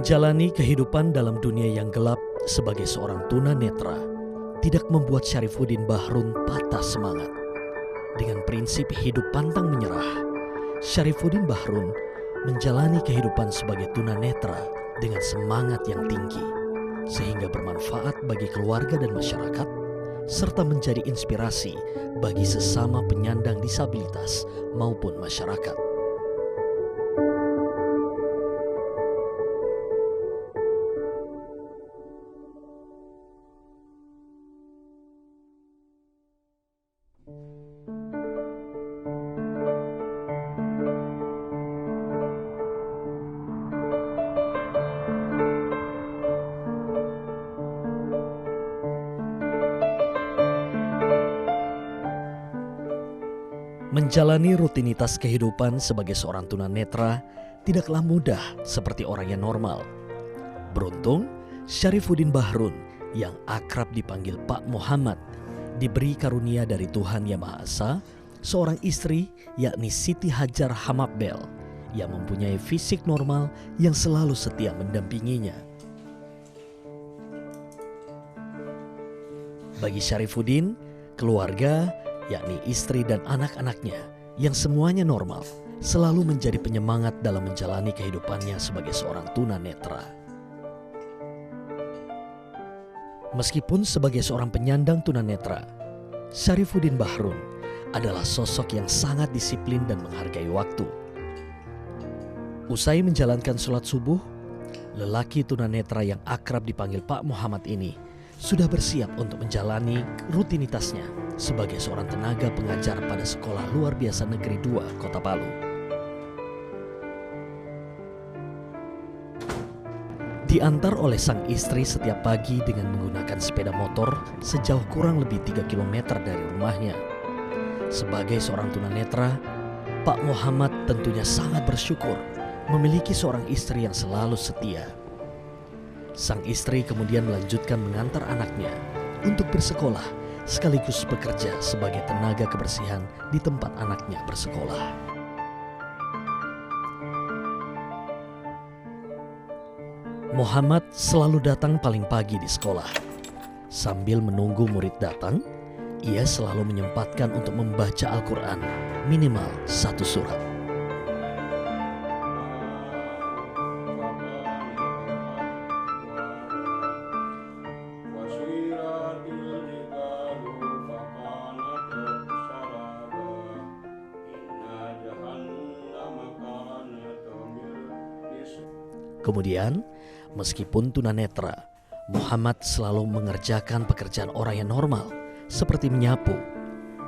Menjalani kehidupan dalam dunia yang gelap sebagai seorang tunanetra tidak membuat Syarifuddin Bahrun patah semangat. Dengan prinsip hidup pantang menyerah, Syarifuddin Bahrun menjalani kehidupan sebagai tunanetra dengan semangat yang tinggi, sehingga bermanfaat bagi keluarga dan masyarakat, serta menjadi inspirasi bagi sesama penyandang disabilitas maupun masyarakat. Menjalani rutinitas kehidupan sebagai seorang tunanetra tidaklah mudah seperti orang yang normal. Beruntung, Syarifuddin Bahrun yang akrab dipanggil Pak Muhammad diberi karunia dari Tuhan Yang Maha Esa, seorang istri yakni Siti Hajar Hamabbel yang mempunyai fisik normal yang selalu setia mendampinginya. Bagi Syarifuddin, keluarga yakni istri dan anak-anaknya yang semuanya normal, selalu menjadi penyemangat dalam menjalani kehidupannya sebagai seorang tunanetra. Meskipun sebagai seorang penyandang tunanetra, Syarifuddin Bahrun adalah sosok yang sangat disiplin dan menghargai waktu. Usai menjalankan sholat subuh, lelaki tunanetra yang akrab dipanggil Pak Muhammad ini sudah bersiap untuk menjalani rutinitasnya sebagai seorang tenaga pengajar pada Sekolah Luar Biasa Negeri 2 Kota Palu. Diantar oleh sang istri setiap pagi dengan menggunakan sepeda motor sejauh kurang lebih 3 km dari rumahnya. Sebagai seorang tunanetra, Pak Muhammad tentunya sangat bersyukur memiliki seorang istri yang selalu setia. Sang istri kemudian melanjutkan mengantar anaknya untuk bersekolah sekaligus bekerja sebagai tenaga kebersihan di tempat anaknya bersekolah. Muhammad selalu datang paling pagi di sekolah. Sambil menunggu murid datang, ia selalu menyempatkan untuk membaca Al-Quran minimal 1 surat. Kemudian, meskipun tunanetra, Muhammad selalu mengerjakan pekerjaan orang yang normal, seperti menyapu,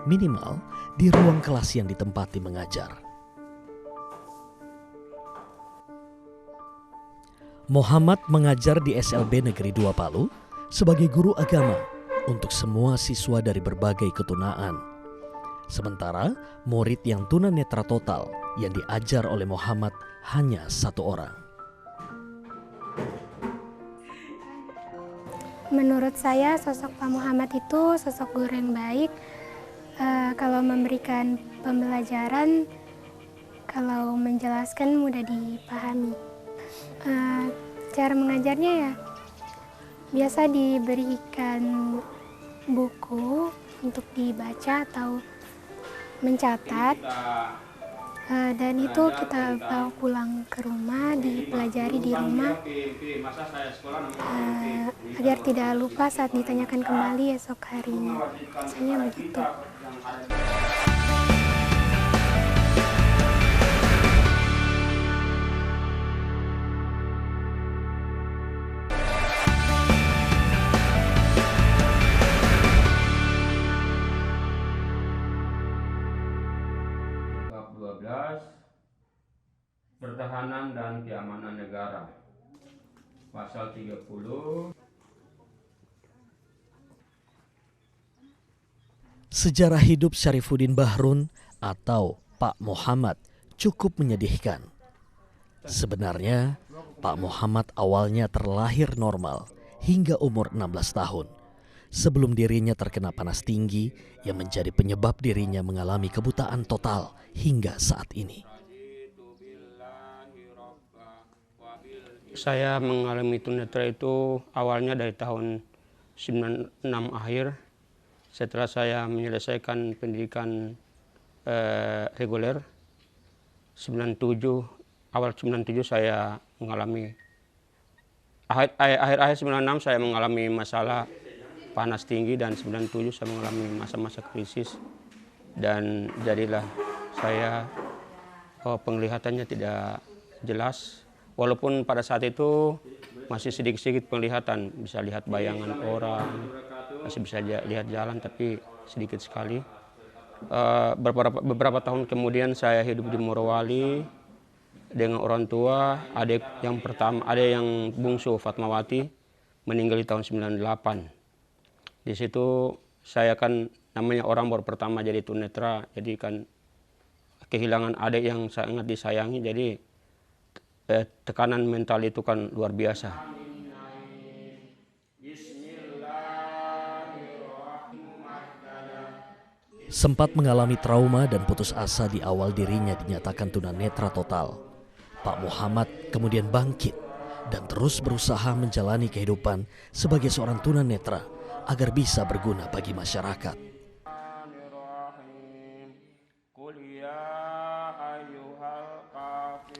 minimal di ruang kelas yang ditempati mengajar. Muhammad mengajar di SLB Negeri 2 Palu sebagai guru agama untuk semua siswa dari berbagai ketunaan. Sementara murid yang tunanetra total yang diajar oleh Muhammad hanya 1 orang. Menurut saya sosok Pak Muhammad itu sosok guru yang baik. Kalau memberikan pembelajaran, kalau menjelaskan mudah dipahami. Cara mengajarnya ya biasa diberikan buku untuk dibaca atau mencatat, dan itu kita bawa pulang ke rumah, dipelajari di rumah agar tidak lupa saat ditanyakan kembali esok harinya. Biasanya begitu. Pertahanan dan Keamanan Negara. Pasal 30. Sejarah hidup Syarifuddin Bahrun atau Pak Muhammad cukup menyedihkan. Sebenarnya, Pak Muhammad awalnya terlahir normal hingga umur 16 tahun. Sebelum dirinya terkena panas tinggi yang menjadi penyebab dirinya mengalami kebutaan total hingga saat ini. Saya mengalami tunanetra itu awalnya dari tahun 96 akhir, setelah saya menyelesaikan pendidikan reguler. 97, awal 97 saya mengalami, akhir 96 saya mengalami masalah panas tinggi, dan 97 saya mengalami masa-masa krisis, dan jadilah saya penglihatannya tidak jelas, walaupun pada saat itu masih sedikit-sedikit penglihatan, bisa lihat bayangan orang, masih bisa lihat jalan, tapi sedikit sekali. Beberapa tahun kemudian saya hidup di Morowali dengan orang tua. Adik yang bungsu Fatmawati meninggal di tahun 98. Di situ saya kan namanya orang baru pertama jadi tunanetra, jadi kan kehilangan adik yang sangat disayangi, jadi tekanan mental itu kan luar biasa. Sempat mengalami trauma dan putus asa di awal dirinya dinyatakan tunanetra total. Pak Muhammad kemudian bangkit dan terus berusaha menjalani kehidupan sebagai seorang tunanetra agar bisa berguna bagi masyarakat.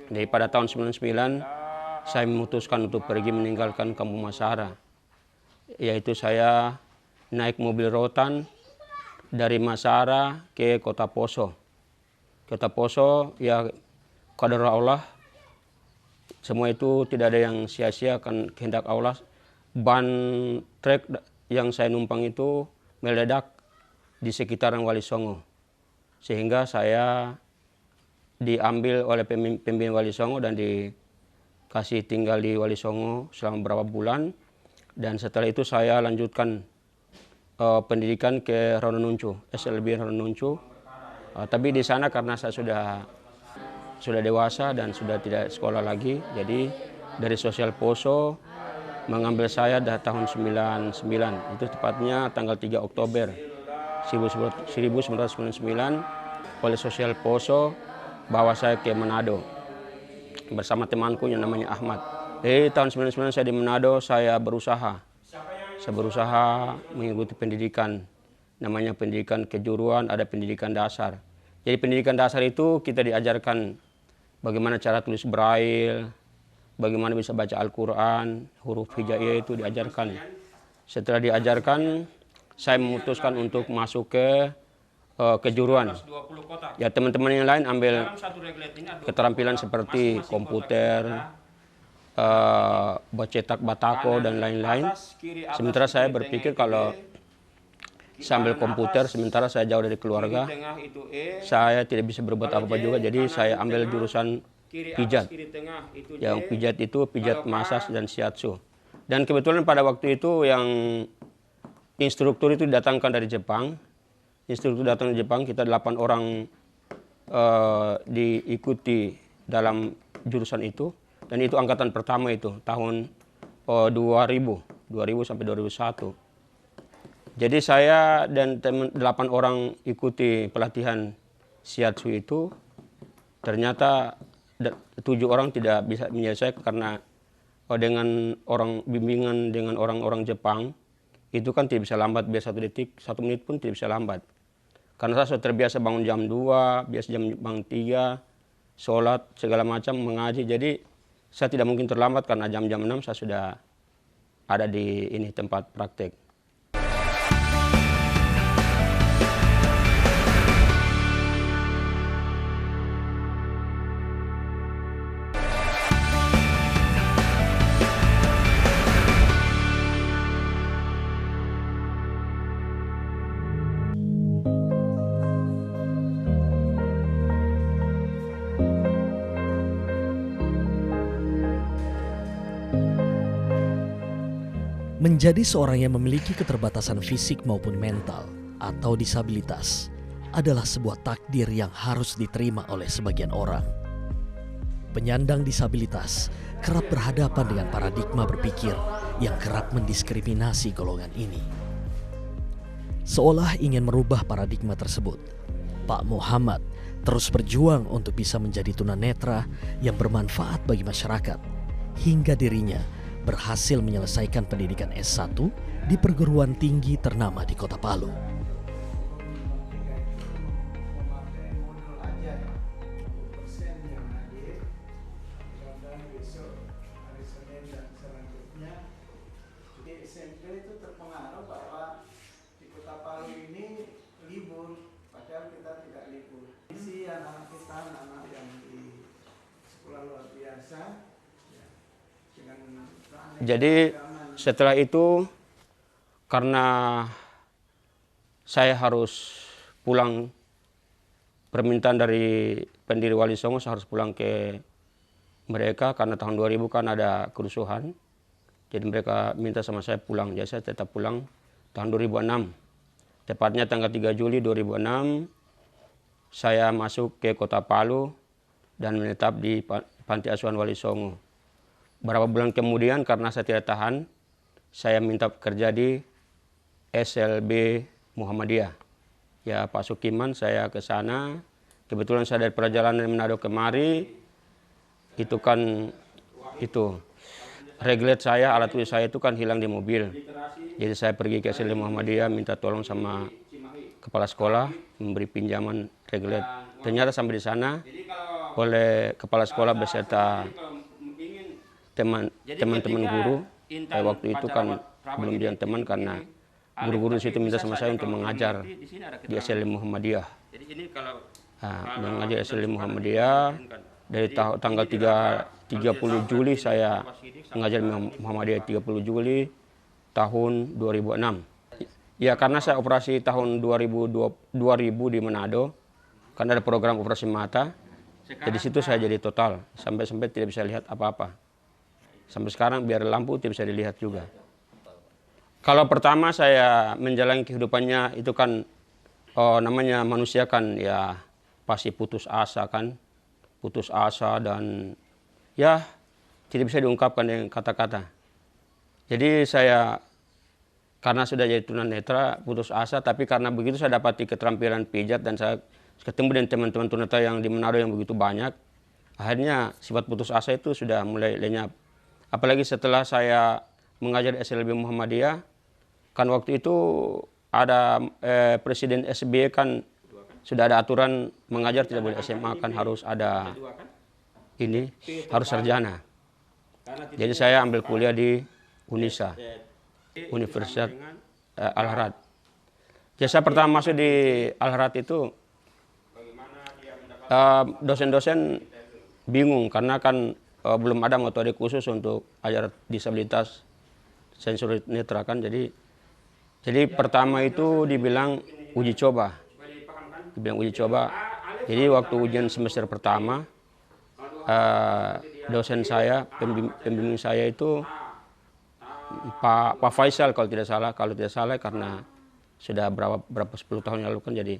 Jadi pada tahun 99 saya memutuskan untuk pergi meninggalkan Kampung Masara, yaitu saya naik mobil rotan dari Masara ke Kota Poso. Kota Poso ya qadar Allah, semua itu tidak ada yang sia-sia, kan kehendak Allah. Ban truk yang saya numpang itu meledak di sekitaran Wali Songo, sehingga saya diambil oleh pemimpin Wali Songo dan dikasih tinggal di Wali Songo selama beberapa bulan, dan setelah itu saya lanjutkan pendidikan ke Rononuncu, SLB Rononuncu. Tapi di sana karena saya sudah dewasa dan sudah tidak sekolah lagi, jadi dari Sosial Poso mengambil saya dari tahun 99, itu tepatnya tanggal 3 Oktober 1999 oleh Sosial Poso bawa saya ke Manado bersama temanku yang namanya Ahmad. Di tahun 99 saya di Manado, saya berusaha mengikuti pendidikan, namanya pendidikan kejuruan, ada pendidikan dasar. Jadi pendidikan dasar itu kita diajarkan bagaimana cara tulis braille, bagaimana bisa baca Al-Quran, huruf hijaiyah itu diajarkan. Setelah diajarkan, saya memutuskan untuk masuk ke kejuruan. Ya teman-teman yang lain ambil keterampilan seperti komputer, cetak batako dan lain-lain. Sementara saya berpikir kalau saya ambil komputer, sementara saya jauh dari keluarga, saya tidak bisa berbuat apa-apa juga. Jadi saya ambil jurusan pijat. Yang pijat itu pijat masas dan shiatsu. Dan kebetulan pada waktu itu yang instruktur itu didatangkan dari Jepang. Instruktur datang dari Jepang, kita 8 orang diikuti dalam jurusan itu. Dan itu angkatan pertama itu, tahun 2000 sampai 2001. Jadi saya dan 8 orang ikuti pelatihan shiatsu itu. Ternyata 7 orang tidak bisa menyelesaikan karena dengan bimbingan dengan orang-orang Jepang, itu kan tidak bisa lambat, biasa 1 detik, 1 menit pun tidak bisa lambat. Karena saya sudah terbiasa bangun jam 2, biasa bangun 3, sholat, segala macam, mengaji. Jadi saya tidak mungkin terlambat karena jam-jam 6 saya sudah ada di tempat praktek. Menjadi seorang yang memiliki keterbatasan fisik maupun mental atau disabilitas adalah sebuah takdir yang harus diterima oleh sebagian orang. Penyandang disabilitas kerap berhadapan dengan paradigma berpikir yang kerap mendiskriminasi golongan ini. Seolah ingin merubah paradigma tersebut, Pak Muhammad terus berjuang untuk bisa menjadi tunanetra yang bermanfaat bagi masyarakat, hingga dirinya berhasil menyelesaikan pendidikan S1 di perguruan tinggi ternama di Kota Palu. SMP itu terpengaruh bahwa di Kota Palu ini libur, padahal kita tidak libur. Isi anak-anak kita, anak-anak yang di sekolah luar biasa, ya, dengan Jadi setelah itu, karena saya harus pulang, permintaan dari pendiri Wali Songo, saya harus pulang ke mereka karena tahun 2000 kan ada kerusuhan. Jadi mereka minta sama saya pulang, jadi saya tetap pulang tahun 2006. Tepatnya tanggal 3 Juli 2006, saya masuk ke Kota Palu dan menetap di Panti Asuhan Wali Songo. Beberapa bulan kemudian karena saya tidak tahan, saya minta kerja di SLB Muhammadiyah. Ya Pak Sukiman, saya ke sana. Kebetulan saya dari perjalanan Manado kemari, itu kan reglet saya, alat tulis saya itu kan hilang di mobil. Jadi saya pergi ke SLB Muhammadiyah minta tolong sama kepala sekolah memberi pinjaman reglet. Ternyata sampai di sana oleh kepala sekolah beserta teman-teman guru. Waktu itu kan belum jadi teman karena guru-guru di situ minta sama saya untuk mengajar di SLB Muhammadiyah. Mengajar SLB Muhammadiyah dari tanggal 30 Juli saya mengajar Muhammadiyah 30 Juli tahun 2006. Ya karena saya operasi tahun 2000 di Manado, karena ada program operasi mata. Jadi situ saya jadi total, sampai tidak bisa lihat apa-apa. Sampai sekarang biar lampu tidak bisa dilihat juga. Kalau pertama saya menjalani kehidupannya itu kan namanya manusia kan ya pasti putus asa kan. Putus asa dan ya tidak bisa diungkapkan dengan kata-kata. Jadi saya karena sudah jadi tunanetra putus asa, tapi karena begitu saya dapati keterampilan pijat dan saya ketemu dengan teman-teman tunanetra yang di Manado yang begitu banyak, akhirnya sifat putus asa itu sudah mulai lenyap. Apalagi setelah saya mengajar di SLB Muhammadiyah, kan waktu itu ada Presiden SBY kan sudah ada aturan mengajar tidak boleh SMA, kan harus ada harus sarjana. Jadi saya ambil kuliah di UNISA, Universitas Al-Harad. Jadi saya pertama masuk di Al-Harad itu dosen-dosen bingung karena kan belum ada metode khusus untuk ajar disabilitas sensori netra kan. Jadi pertama itu dibilang uji coba. Jadi waktu ujian semester pertama, dosen saya, pembimbing saya itu Pak Faisal kalau tidak salah karena sudah berapa 10 tahun yang lalu kan, jadi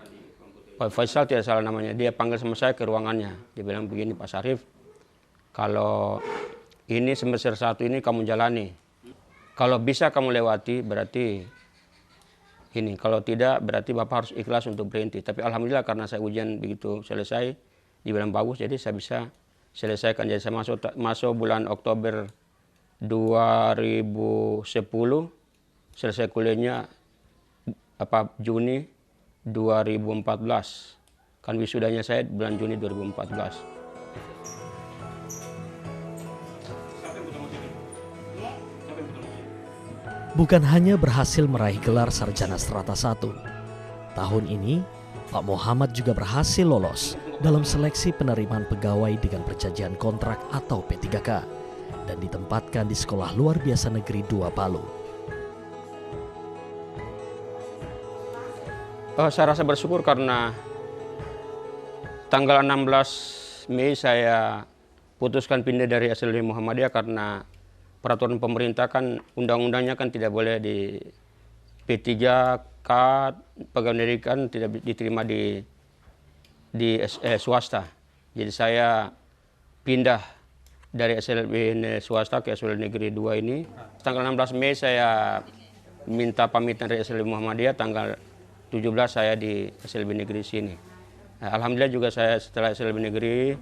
Pak Faisal tidak salah namanya, dia panggil sama saya ke ruangannya. Dia bilang begini, Pak Sarif, kalau ini semester 1 ini kamu jalani, kalau bisa kamu lewati berarti ini, kalau tidak berarti Bapak harus ikhlas untuk berhenti. Tapi alhamdulillah karena saya ujian begitu selesai, dibilang bagus, jadi saya bisa selesaikan. Jadi saya masuk bulan Oktober 2010, selesai kuliahnya Juni 2014. Kan wisudanya saya bulan Juni 2014. Bukan hanya berhasil meraih gelar sarjana strata 1, tahun ini Pak Muhammad juga berhasil lolos dalam seleksi penerimaan pegawai dengan perjanjian kontrak atau P3K dan ditempatkan di Sekolah Luar Biasa Negeri 2 Palu. Saya rasa bersyukur karena tanggal 16 Mei saya putuskan pindah dari SLB Muhammadiyah karena peraturan pemerintah kan, undang-undangnya kan tidak boleh di P3K pegawai negeri kan tidak diterima di swasta. Jadi saya pindah dari SLB swasta ke SLB Negeri 2 ini. Tanggal 16 Mei saya minta pamitan dari SLB Muhammadiyah, tanggal 17 saya di SLB Negeri sini. Alhamdulillah juga saya setelah SLB Negeri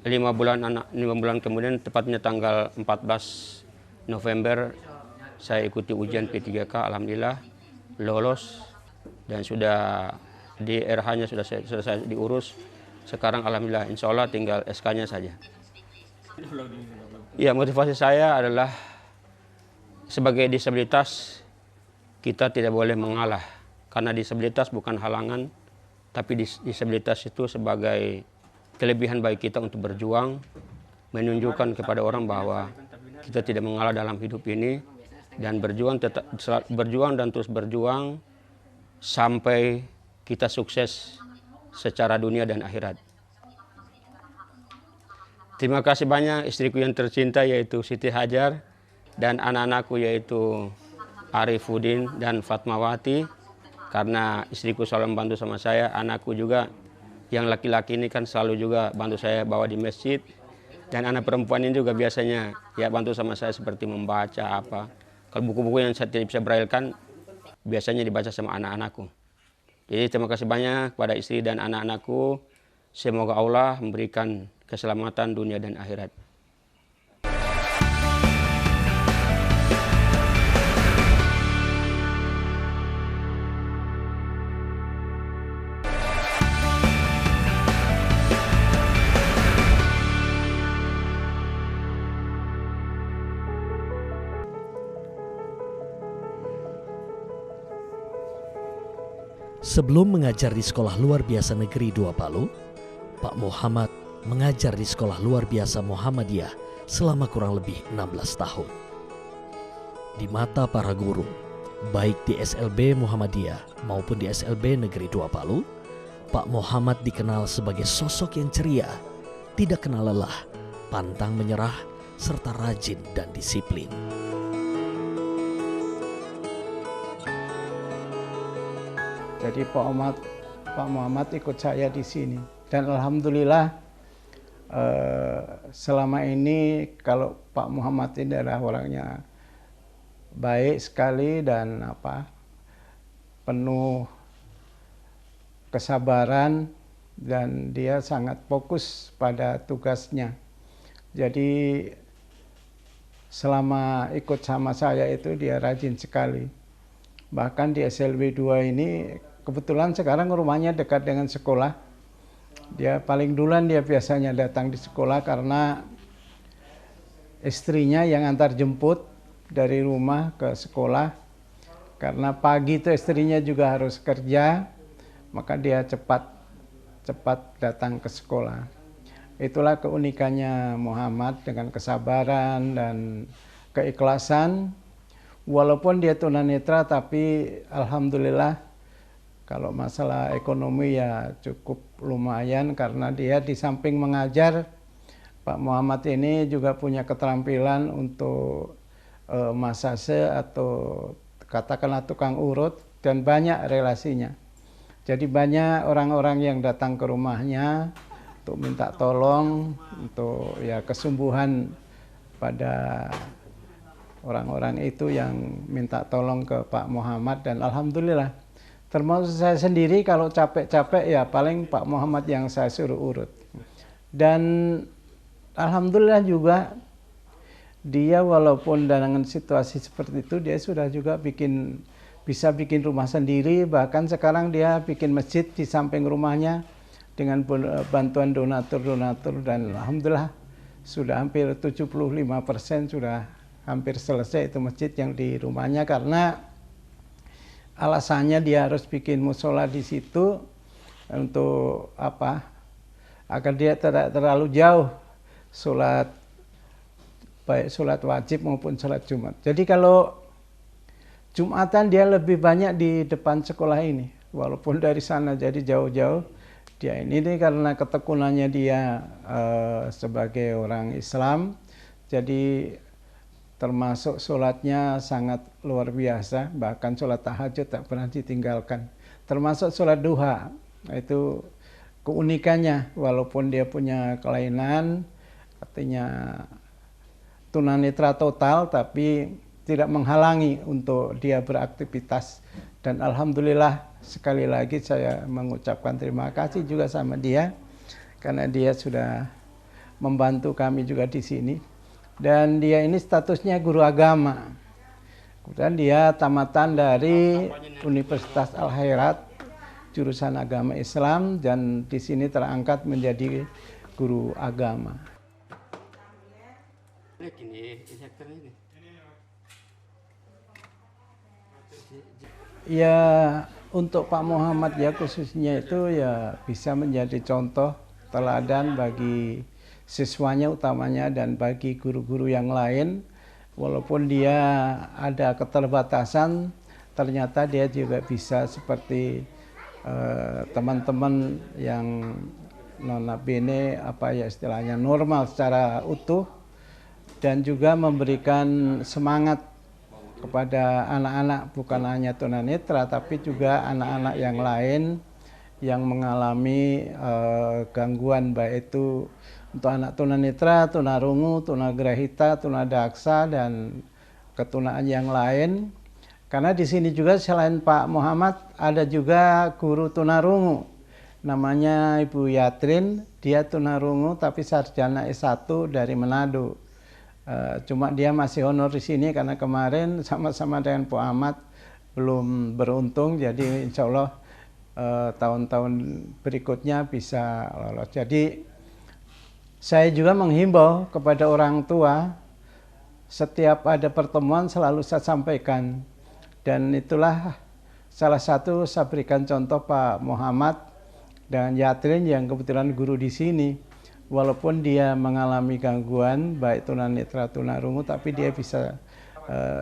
5 bulan kemudian, tepatnya tanggal 14 November, saya ikuti ujian P3K, alhamdulillah lolos dan sudah di RH-nya sudah selesai diurus. Sekarang alhamdulillah insya Allah tinggal SK-nya saja. Ya, motivasi saya adalah sebagai disabilitas kita tidak boleh mengalah, karena disabilitas bukan halangan, tapi disabilitas itu sebagai kelebihan bagi kita untuk berjuang, menunjukkan kepada orang bahwa kita tidak mengalah dalam hidup ini, dan berjuang dan terus berjuang sampai kita sukses secara dunia dan akhirat. Terima kasih banyak istriku yang tercinta yaitu Siti Hajar, dan anak-anakku yaitu Arifudin dan Fatmawati, karena istriku selalu membantu sama saya. Anakku juga yang laki-laki ini kan selalu juga bantu saya bawa di masjid, dan anak perempuan ini juga biasanya ya bantu sama saya seperti membaca apa. Kalau buku-buku yang saya tidak bisa braillekan biasanya dibaca sama anak-anakku. Jadi terima kasih banyak kepada istri dan anak-anakku. Semoga Allah memberikan keselamatan dunia dan akhirat. Sebelum mengajar di Sekolah Luar Biasa Negeri 2 Palu, Pak Muhammad mengajar di Sekolah Luar Biasa Muhammadiyah selama kurang lebih 16 tahun. Di mata para guru, baik di SLB Muhammadiyah maupun di SLB Negeri 2 Palu, Pak Muhammad dikenal sebagai sosok yang ceria, tidak kenal lelah, pantang menyerah, serta rajin dan disiplin. Jadi Pak Muhammad ikut saya di sini, dan alhamdulillah selama ini kalau Pak Muhammad ini adalah orangnya baik sekali dan penuh kesabaran, dan dia sangat fokus pada tugasnya. Jadi selama ikut sama saya itu dia rajin sekali. Bahkan di SLB 2 ini kebetulan sekarang rumahnya dekat dengan sekolah. Dia paling duluan dia biasanya datang di sekolah karena istrinya yang antar jemput dari rumah ke sekolah. Karena pagi itu istrinya juga harus kerja, maka dia cepat datang ke sekolah. Itulah keunikannya Muhammad dengan kesabaran dan keikhlasan. Walaupun dia tunanetra, tapi alhamdulillah kalau masalah ekonomi ya cukup lumayan, karena dia di samping mengajar, Pak Muhammad ini juga punya keterampilan untuk masase atau katakanlah tukang urut, dan banyak relasinya. Jadi banyak orang-orang yang datang ke rumahnya untuk minta tolong, untuk ya kesembuhan pada orang-orang itu yang minta tolong ke Pak Muhammad, dan alhamdulillah. Termasuk saya sendiri kalau capek-capek ya paling Pak Muhammad yang saya suruh urut. Dan alhamdulillah juga dia walaupun dengan situasi seperti itu, dia sudah juga bisa bikin rumah sendiri. Bahkan sekarang dia bikin masjid di samping rumahnya dengan bantuan donatur-donatur, dan alhamdulillah sudah hampir 75% sudah hampir selesai itu masjid yang di rumahnya, karena alasannya dia harus bikin musola di situ untuk agar dia tidak terlalu jauh sholat, baik sholat wajib maupun sholat Jumat. Jadi kalau Jumatan dia lebih banyak di depan sekolah ini, walaupun dari sana jadi jauh-jauh. Dia ini karena ketekunannya dia sebagai orang Islam, jadi termasuk sholatnya sangat luar biasa, bahkan sholat tahajud tak pernah ditinggalkan. Termasuk sholat duha, itu keunikannya, walaupun dia punya kelainan, artinya tunanetra total, tapi tidak menghalangi untuk dia beraktivitas. Dan alhamdulillah sekali lagi saya mengucapkan terima kasih juga sama dia, karena dia sudah membantu kami juga di sini. Dan dia ini statusnya guru agama. Kemudian dia tamatan dari Universitas Al-Khairat, jurusan agama Islam, dan di sini terangkat menjadi guru agama. Ya, untuk Pak Muhammad ya khususnya itu ya bisa menjadi contoh teladan bagi siswanya utamanya dan bagi guru-guru yang lain. Walaupun dia ada keterbatasan, ternyata dia juga bisa seperti teman-teman yang notabene istilahnya normal secara utuh, dan juga memberikan semangat kepada anak-anak bukan hanya tunanetra tapi juga anak-anak yang lain yang mengalami gangguan, baik itu untuk anak tunanetra, tunarungu, tunagrahita, tunadaksa, dan ketunaan yang lain. Karena di sini juga selain Pak Muhammad ada juga guru tunarungu, namanya Ibu Yatrin. Dia tunarungu tapi sarjana S1 dari Manado. Cuma dia masih honor di sini karena kemarin sama-sama dengan Pak Ahmad belum beruntung, jadi insya Allah tahun-tahun berikutnya bisa lolos. Jadi saya juga menghimbau kepada orang tua, setiap ada pertemuan selalu saya sampaikan. Dan itulah salah satu saya berikan contoh Pak Muhammad dan Yatrin yang kebetulan guru di sini. Walaupun dia mengalami gangguan baik tunanetra, tunarungu, tapi dia bisa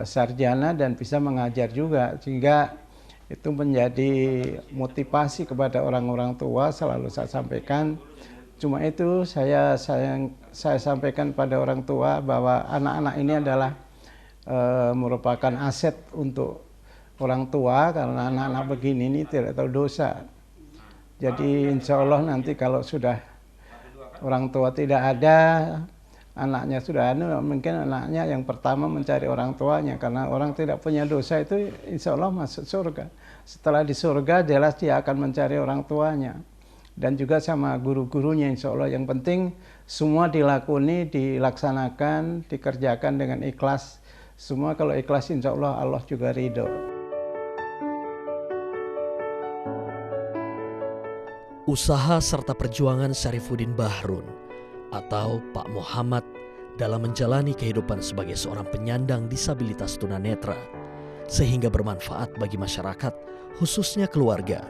sarjana dan bisa mengajar juga. Sehingga itu menjadi motivasi kepada orang-orang tua, selalu saya sampaikan. Cuma itu saya sampaikan pada orang tua bahwa anak-anak ini adalah merupakan aset untuk orang tua, karena anak-anak begini ini tidak tahu dosa. Jadi insya Allah nanti kalau sudah orang tua tidak ada, anaknya sudah ada, mungkin anaknya yang pertama mencari orang tuanya, karena orang tidak punya dosa itu insya Allah masuk surga. Setelah di surga jelas dia akan mencari orang tuanya. Dan juga sama guru-gurunya insya Allah. Yang penting semua dilakoni, dilaksanakan, dikerjakan dengan ikhlas. Semua kalau ikhlas insya Allah, Allah juga ridho. Usaha serta perjuangan Syarifuddin Bahrun atau Pak Muhammad dalam menjalani kehidupan sebagai seorang penyandang disabilitas tunanetra sehingga bermanfaat bagi masyarakat, khususnya keluarga,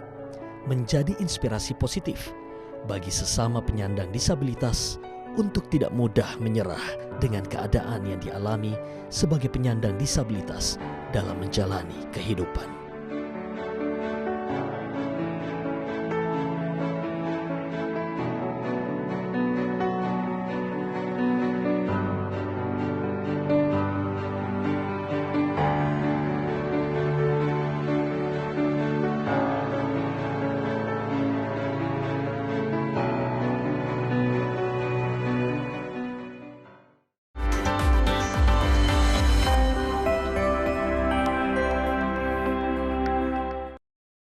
menjadi inspirasi positif bagi sesama penyandang disabilitas untuk tidak mudah menyerah dengan keadaan yang dialami sebagai penyandang disabilitas dalam menjalani kehidupan.